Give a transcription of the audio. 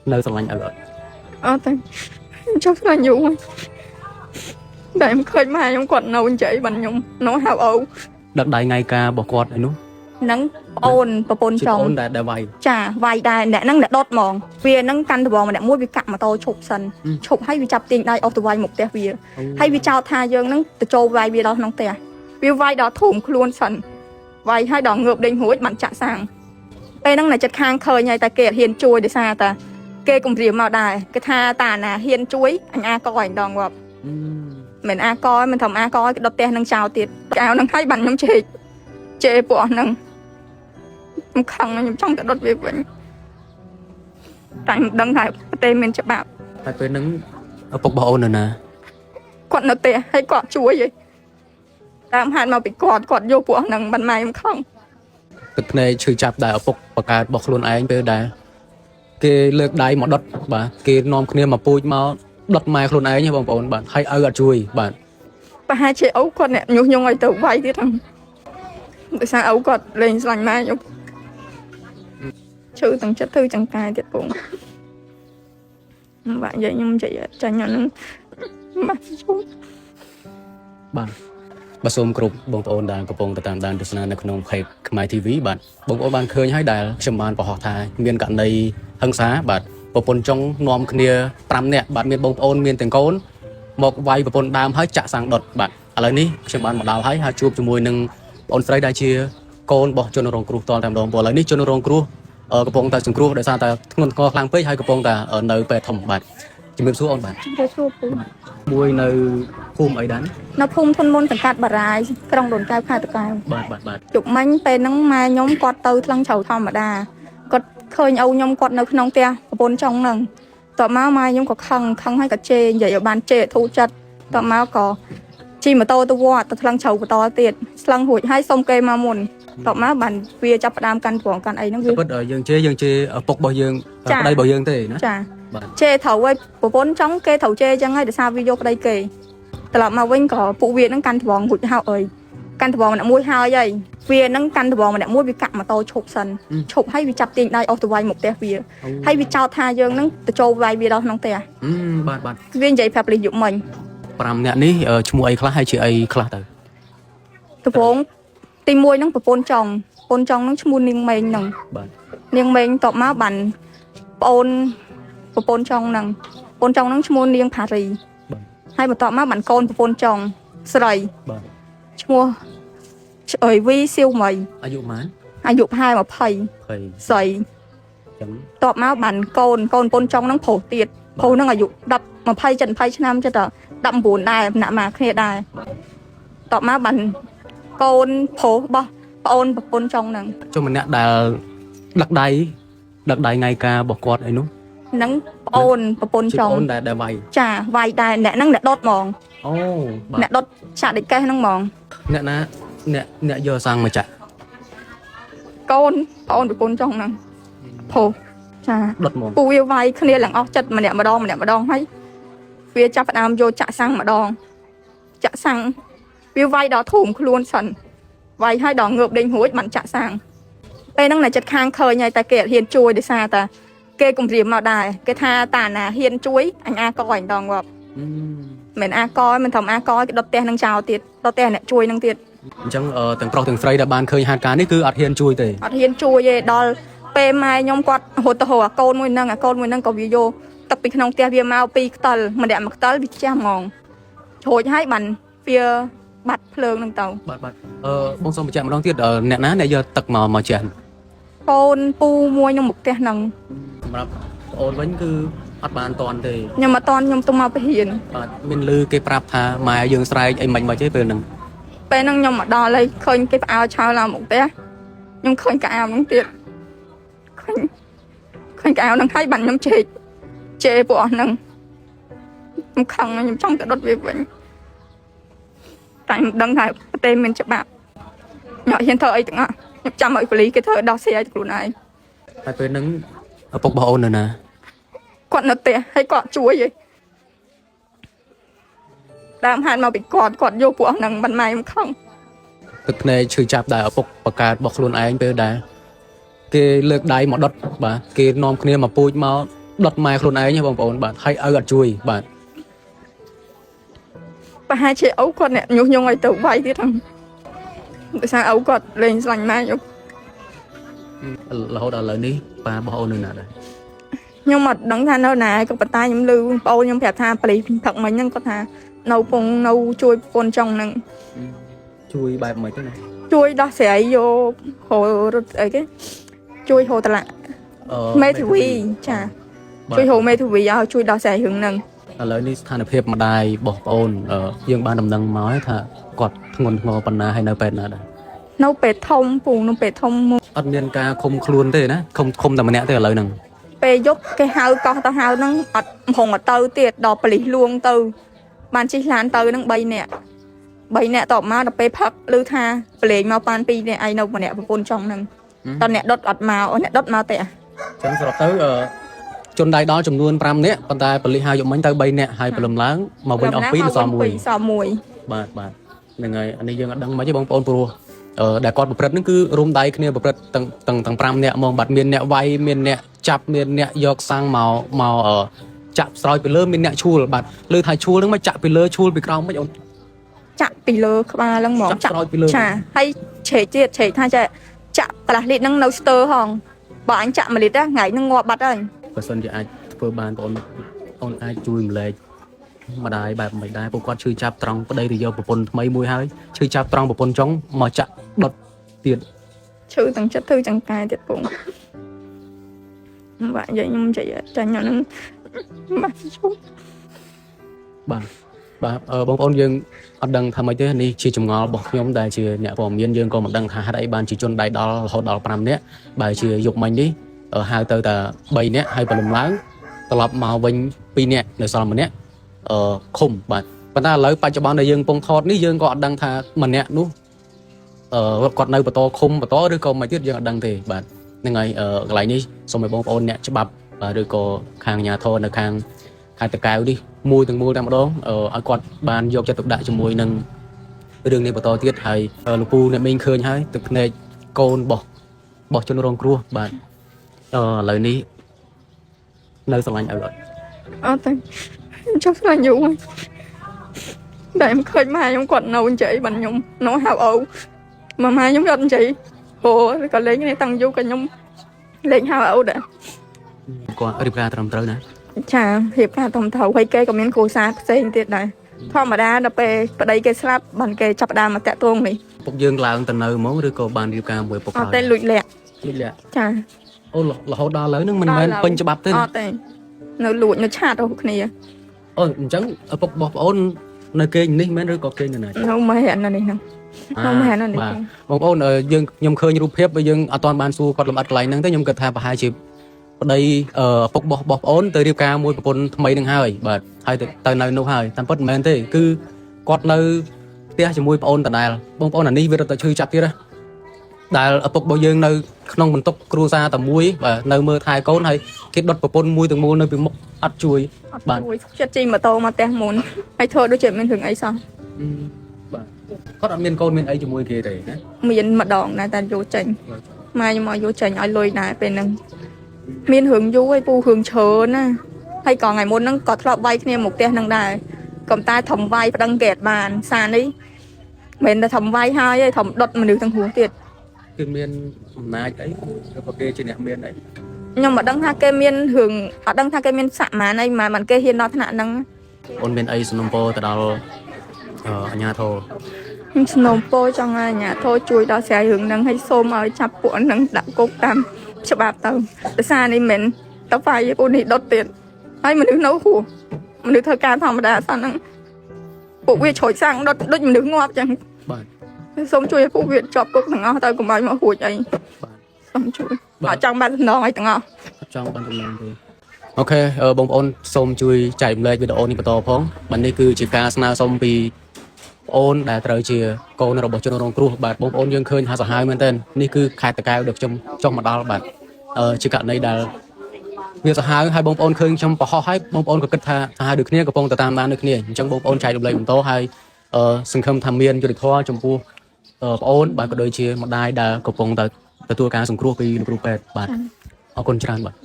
nơi sân lạnh ở tại chắc là nhiều để em khơi mai trong quần nào chị bằng nhung nó hào ấu đợt đại ngày ca bỏ quạt ấy nú nắng ôn và bồn ôn chồng đã vay chả vài đài nè nắng đã đốt mòn vì nắng căn từ bò mà đã mua bị cặn mà tôi chụp sần chụp hay bị chập tiền đây ở từ vay một tè vì hay bị trao tha dương nắng từ châu vay vì đó nông tè vì vay đó thủng luôn sần vay hai đỏ ngược đinh hối bạn chạ sang đây nắng này chật khang khơi nhai ta kẹt hiền chui để xa ta kê cùng rìa màu đài cái tha tà nè hiền chuối anh a coi ảnh đòn ngọc mình a coi mình thầm a coi cái đợt tè nắng chào tiệt chào nắng hay bằng nhung chê bỏ nắng khăn trong cái đợt về vẫn tại đăng hải tên mình cho bạn tạiពេលហ្នឹងពុកបងអូននៅណា គាត់នៅផ្ទះហើយគាត់ជួយឯងតាមហាត់មកពីគាត់យកពួកហ្នឹងមិនម៉ែខ្ញុំខំ ទឹកភ្នែកឈឺចាប់ដែរឪពុកបកើតរបស់ខ្លួនឯងពេលដែរគេលើកដៃមកដុតបាទគេនាំគ្នាមកពូជមកដុតម៉ែខ្លួនឯងបងប្អូនបាទហើយឪអត់ជួយបាទ ប្រហែលជាឪគាត់អ្នកញុះញង់ឲ្យទៅវាយទៀតហ្នឹងដោយសារឪគាត់លេងស្លាញ់ម៉ែខ្ញុំឈឺទាំងចិត្តធឺទាំងកាយទៀតពងបាទនិយាយខ្ញុំនិយាយចាញ់ហ្នឹងបាទជុំ បាទបាទសូមគ្រប់បងប្អូនដែលកំពុងតាមដានទស្សនានៅក្នុង Page ខ្មែរ TV បាទបងប្អូនបានឃើញហើយដែលខ្ញុំបានបង្ហោះថាមានករណីហិង្សាបាទប្រពន្ធចុងនាំគ្នា5នាក់បាទមានបងប្អូនមានទាំងកូនមកវាយប្រពន្ធដើមហើយចាក់សាំងដុតបាទឥឡូវនេះខ្ញុំបានមកដល់ហើយជួបជាមួយនឹងបងអូនស្រីដែលជាកូនរបស់ជនរងគ្រោះតតែម្ដងព្រោះឥឡូវនេះជនរងគ្រោះកំពុងតែសង្គ្រោះដោយសារតែធ្ងន់ធ្ងរខ្លាំងពេកហើយកំពុងតែនៅពេទ្យធំបាទជំរាបសួរអូនបាទជំរាបសួរពូ មួយនៅភូមិអីដែរ នៅភូមិធនមុនសង្កាត់បារាយក្រុងដូនកែវខេត្តតាកែវ បាទជុកមិញពេលហ្នឹងម៉ែខ្ញុំគាត់ទៅថ្លឹងជ្រៅធម្មតាគាត់ឃើញឪខ្ញុំគាត់នៅក្នុងផ្ទះប្រពន្ធចុងហ្នឹងតមកម៉ែខ្ញុំក៏ខឹងហើយក៏ជេរនិយាយឲ្យបានជេរធូរចិត្តតមកក៏ជិះម៉ូតូទៅវត្តទៅថ្លឹងជ្រៅបន្តទៀតស្លឹងរួចហើយសុំគេមកមុនតមកបានវាចាប់ផ្ដើមកាន់ប្រងកាន់អីហ្នឹងវាពិតយើងជេរឪពុករបស់យើងប្តីរបស់យើងទេណាចាជេរត្រូវឲ្យប្រពន្ធចុងគេត្រូវជេរអញ្ចឹងហើយដោយសារវាយកប្តីគេត្រឡប់មកវិញក៏ពួកវាហ្នឹងកាន់ប្រងរួចហើយអើយកាន់ប្រងម្នាក់មួយហើយវាហ្នឹងកាន់ប្រងម្នាក់មួយវាកាក់ម៉ូតូឈប់សិនឈប់ហើយវាចាប់ទាញដៃអស់ទៅវាយមកផ្ទះវាហើយវាចោទថាយើងហ្នឹងទៅចូលវាយវាដល់ក្នុងផ្ទះបាទវានិយាយប្រាប់លិះយុមិញ5នាក់នេះឈ្មោះអីខ្លះហើយជាអីខ្លះទៅដំបងទី1ហ្នឹងប្រពន្ធចុងហ្នឹងឈ្មោះនាងម៉េងហ្នឹងបាទនាងម៉េងតបមកបានប្អូនប្រពន្ធចុងហ្នឹងប្រពន្ធចុងហ្នឹងឈ្មោះនាងផារីហើយបន្ទាប់មកបានកូនប្រពន្ធចុងស្រីបាទឈ្មោះវីសៀវមីអាយុប៉ុន្មានអាយុប្រហែល20ស្រីចឹងតបមកបានកូនប្រពន្ធចុងហ្នឹងប្រុសទៀតប្រុសហ្នឹងអាយុ10 20 20ឆ្នាំចិត្ត19ដែរណាក់មកគ្នាដែរតបមកបានកូនប្រុសរបស់ប្អូនប្រពន្ធចុងហ្នឹងចុះម្នាក់ដែលដឹកដៃថ្ងៃការរបស់គាត់អីនោះហ្នឹងប្អូនប្រពន្ធចុងប្អូនដែលវាយចាវាយដែរអ្នកហ្នឹងអ្នកដុតហ្មងអូអ្នកដុតឆាកដេកកេះហ្នឹងហ្មងអ្នកណាអ្នកយកសាំងមកចាក់កូនប្អូនប្រពន្ធចុងហ្នឹងប្រុសចាដុតហ្មងពូវាវាយគ្នាឡើងអស់ចិត្តម្នាក់ម្ដងហើយវាចាប់ផ្ដើមយកចាក់សាំងម្ដងចាក់សាំងវាវាយដល់ធូមខ្លួនសិនវាយឲ្យដល់ងើបដេញរួចបានចាក់សាំងពេលហ្នឹងអ្នកចិត្តខាងឃើញហើយតែគេអត់ហ៊ានជួយដោយសារតែគេគំរាមមកដែរគេថាតាណាហ៊ានជួយអញអាកអញដងងាប់មិនអាកមិនធំអាកគេដុតផ្ទះនឹងចោលទៀតដុតផ្ទះអ្នកជួយនឹងទៀតអញ្ចឹងទាំងប្រុសទាំងស្រីដែលបានឃើញហេតុការណ៍នេះគឺអត់ហ៊ានជួយទេអត់ហ៊ានជួយទេដល់ពេលម៉ែខ្ញុំគាត់រត់ទៅរកអាកូនមួយហ្នឹងក៏វាយកទឹកពីក្នុងផ្ទះវាមក2ខ្ទិលម្នាក់មួយខ្ទិលវាចាស់ហ្មងរួចហើយបានវាបាត់ភ្លើងហ្នឹងទៅបាទបងសូមបញ្ជាក់ម្ដងទៀតអ្នកណាអ្នកយកទឹកមកចាស់កូនពូមួយក្នុងមុខផ្ទះហ្នឹងសម្រាប់ប្អូនវិញគឺអត់បានតន់ទេខ្ញុំអត់តន់ខ្ញុំទៅមកពហៀនបាទមានលឺគេប្រាប់ថាម៉ែយើងស្រែកអីមិនទេពេលហ្នឹងខ្ញុំមកដល់ហើយឃើញគេផ្អើលឆោឡើងមុខផ្ទះខ្ញុំឃើញកៅអៅហ្នឹងទៀតឃើញកៅអៅហ្នឹងហើយបានខ្ញុំជេរពួកអស់ហ្នឹងខ្ញុំខឹងខ្ញុំចង់ទៅដុតវាវិញតែមិនដឹងថាប្រទេសមានច្បាប់ខ្ញុំអត់ហ៊ានធ្វើអីទាំងអស់ខ្ញុំចាំឲ្យប៉ូលីសគេធ្វើដោះស្រាយខ្លួនឯងហើយពេលហ្នឹងឪពុកបងអូននៅណាគាត់នៅផ្ទះហើយគាត់ជួយឯងដើមហាត់មកពីគាត់យកពួកហ្នឹងមិនម៉ែខ្ញុំខឹងទឹកភ្នែកឈឺចាប់ដែរឪពុកបកើតរបស់ខ្លួនឯងពេលដែរគេលើកដៃមកដុតបាទគេនាំគ្នាមកពូជមក ដុតម៉ែខ្លួនឯងបងប្អូនបាទហើយឪអត់ជួយបាទ ប្រហែលជាឪគាត់អ្នកញុះញង់ឲ្យទៅវាយទៀតហ្នឹងដោយសារឪគាត់លេងស្លាញ់ម៉ែខ្ញុំ រហូតដល់ឥឡូវនេះប៉ារបស់អូននៅណាដែរ ខ្ញុំអត់ដឹងថានៅណាក៏ប៉ុន្តែខ្ញុំឮបងប្អូនខ្ញុំប្រាប់ថាប៉លីសផឹកមិញហ្នឹងគាត់ថានៅពងនៅជួយប្រពន្ធចុងហ្នឹង ជួយបែបមិនទេណា ជួយដោះស្រាយយកររត់អីគេជួយហៅតឡាមេធាវីចាជួយហៅមេធាវីឲ្យជួយដោះស្រាយរឿងហ្នឹង ឥឡូវនេះស្ថានភាពម្ដាយរបស់ប្អូនយើងបានដំណឹងមកថាគាត់ធ្ងន់ធ្ងរប៉ុណ្ណាហើយនៅពេទ្យណាដែរ នៅពេទ្យធំពូនៅពេទ្យធំ អត់មានការឃុំខ្លួនទេណាឃុំតែម្នាក់ទេឥឡូវហ្នឹង ពេលយប់គេហៅកោះទៅហៅហ្នឹងអត់ហងទៅទៀតដល់ប៉លីសលួងទៅបានជិះឡានទៅហ្នឹង3នាក់តបមកដល់ពេលផឹកឮថាប្រឡែងមកបាន2នាក់ឯងនៅម្នាក់ប្រពន្ធចុងហ្នឹងតអ្នកដុតអត់មកអ្នកដុតមកទេ ចឹងសរុបទៅជនដៃដល់ចំនួន5នាក់ប៉ុន្តែប៉ូលីសហៅយកមិញទៅ3នាក់ហើយព្រលឹមឡើងមកវិញអស់2នៅសល់1 បាទហ្នឹងហើយអានេះយើងអត់ដឹងមិនទេបងប្អូនព្រោះដែលគាត់ប្រព្រឹត្តហ្នឹងគឺរួមដៃគ្នាប្រព្រឹត្តទាំង5នាក់មកបាទមានអ្នកវាយមានអ្នកចាប់មានអ្នកយកសាំងមកចាក់ស្រោចពីលើមានអ្នកឈួលបាទលើថាឈួលហ្នឹងមកចាក់ពីលើឈួលពីក្រោមមិនអូន ចាក់ពីលើក្បាលហ្នឹងហ្មង ចាក់ស្រោចពីលើ ចាហើយឆេកទៀតឆេកថាចាក់កន្លះលីត្រហ្នឹងនៅស្ទើហងបើអញចាក់1លីត្រថ្ងៃហ្នឹងងាប់បាត់ហើយ បើសិនជាអាចធ្វើបានបងអូនអាចជួយម្លែកម្ដាយបែបមិនដែរពួកគាត់ឈឺចាប់ត្រង់ប្តីទៅយកប្រពន្ធថ្មីមួយហើយឈឺចាប់ត្រង់ប្រពន្ធចុងមកចាក់ដុតទៀត ឈឺទាំងចិត្តឈឺទាំងកាយទៀតពងបាទនិយាយខ្ញុំនិយាយចាញ់ហ្នឹងបាទជុំ បាទបងប្អូនយើងអត់ដឹងថាម៉េចទេនេះជាចម្ងល់របស់ខ្ញុំដែលជាអ្នកព័ត៌មានយើងក៏មិនដឹងថាហេតុអីបានជាជនដៃដល់រហូតដល់5នាក់បើជាយប់មិញនេះហៅទៅតែ3នាក់ហើយព្រលឹមឡើងត្រឡប់មកវិញ2នាក់នៅសល់1នាក់ឃុំបាទប៉ុន្តែឥឡូវបច្ចុប្បន្នដែលយើងកំពុងថតនេះយើងក៏អត់ដឹងថាម្នាក់នោះគាត់នៅបន្តឃុំបន្តឬក៏មិនទៀតយើងអត់ដឹងទេបាទហ្នឹងហើយកន្លែងនេះសូមឲ្យបងប្អូនអ្នកច្បាប់ឬក៏ខាងអាជ្ញាធរនៅខាងខេត្តតាកែវនេះមួយទាំងមូលតែម្ដងឲ្យគាត់បានយកចិត្តទុកដាក់ជាមួយនឹងរឿងនេះបន្តទៀតហើយលោកពូអ្នកមីងឃើញហើយទឹកភ្នែកកូនរបស់ជនរងគ្រោះបាទឥឡូវនេះនៅស្រឡាញ់ឪអត់ អត់ទេចុះស្លាញ់យូរហើយតែខ្ញុំឃើញម៉ែខ្ញុំគាត់នៅអញ្ចឹងបានខ្ញុំនៅហៅអូម៉ែខ្ញុំគាត់អញ្ចឹងអូក៏លេងនេះតាំងយូរក៏ខ្ញុំលេងហៅអូដែរ គាត់រៀបការត្រឹមត្រូវណា ចារៀបការត្រឹមត្រូវហើយគេក៏មានគ្រួសារផ្សេងទៀតដែរធម្មតាដល់ពេលប្តីគេស្លាប់បានគេចាប់ដើមមកតាក់ទងនេះ ពុកយើងឡើងទៅនៅហ្មងឬក៏បានរៀបការមួយពុក អ ហើយ ត់ទេលួចលាក់ លួចលាក់ ចា អូរហូតដល់ឥឡូវហ្នឹងមិនមែនពេញច្បាប់ទេ អត់ទេនៅលួចនៅឆាតរបស់គ្នា អូអញ្ចឹងឪពុករបស់ប្អូននៅគេងនេះមែនឬក៏គេងនៅណា នៅម៉ែអានេះហ្នឹងនៅម៉ែអានេះ បាទបងប្អូនយើងខ្ញុំឃើញរូបភាពយើងអត់ទាន់បានសួរគាត់លំអិតកន្លែងហ្នឹងទេខ្ញុំគិតថាប្រហែលជាប្តីឪពុករបស់ប្អូនទៅរៀបការមួយប្រពន្ធថ្មីនឹងហើយបាទហើយទៅនៅនោះហើយតាមពិតមិនមែនទេគឺគាត់នៅផ្ទះជាមួយប្អូនដដែលបងប្អូនអានេះវារត់ទៅឈឺចាប់ទៀតណាដែលឪពុករបស់យើងនៅក្នុងបន្ទប់គ្រួសារតែមួយបាទនៅមើលថែកូនហើយគេដុតប្រពន្ធមួយទាំងមូលនៅពីមុខអត់ជួយ បាទមួយចិត្តជិះម៉ូតូមកផ្ទះមុនហើយធ្វើដូចជាមានរឿងអីសោះ បាទគាត់អត់មានកូនមានអីជាមួយគេទេណា មានម្ដងណាតែយកចេញម៉ែខ្ញុំមកយកចេញឲ្យលុយដែរពេលហ្នឹងមានរឿងយូរហើយពូរឿងច្រើនណាហើយក៏ថ្ងៃមុនហ្នឹងក៏ធ្លាប់វាយគ្នាមកផ្ទះហ្នឹងដែរក៏តែធំវាយប្តឹងគេអត់បានសារនេះមិនតែធំវាយហើយឯងធំដុតមនុស្សទាំងហួរទៀត គឺមានអំណាចអីឬក៏គេជាអ្នកមានអី ខ្ញុំមិនដឹងថាគេមានរឿងអត់ដឹងថាគេមានសមានអីមិនគេហ៊ានដល់ថ្នាក់ហ្នឹង អូនមានអីសំណពរទៅដល់អាជ្ញាធរ ខ្ញុំស្នើពរចង់ឲ្យអាជ្ញាធរជួយដល់ស្រាយរឿងហ្នឹងឲ្យសូមឲ្យចាប់ពួកហ្នឹងដាក់គុកតាមច្បាប់ទៅដោយសារនេះមិនតវាយពួកនេះដុតទៀតហើយមនុស្សនៅហួរមនុស្សធ្វើការធម្មតាសោះហ្នឹងពួកវាជ្រួចសាំងដុតដូចមនុស្សងាប់ចឹង បាទ សូមជួយឲ្យពួកវាជាប់គុកទាំងអស់ទៅកុំឲ្យមករួចអី បាទ សូមជួយអត់ចង់បានសំណងអីទាំងអស់ អត់ចង់បានតំណែងទេអូខេបងប្អូនសូមជួយចែករំលែកវីដេអូនេះបន្តផងបាទនេះគឺជាការស្នើសុំពីបងអូនដែលត្រូវជាកូនរបស់ជនរងគ្រោះបាទបងប្អូនយើងឃើញថាសាហាវមែនទែននេះគឺខេត្តតាកែវដែលខ្ញុំចុះមកដល់បាទជាករណីដែលវាសាហាវហើយបងប្អូនឃើញខ្ញុំបរហោះហើយបងប្អូនក៏គិតថាសាហាវដូចគ្នាកំពុងតែតាមដានដូចគ្នាអញ្ចឹងបងប្អូនចែករំលែកបន្តហើយសង្ឃឹមថាមានយុត្តិធម៌ចំពោះបងអូនបាទក៏ដូចជាម្ដាយដែលកំពុងតែទទួលការសង្គ្រោះពីលោកគ្រូពេទ្យបាទអរគុណច្រើនបាទ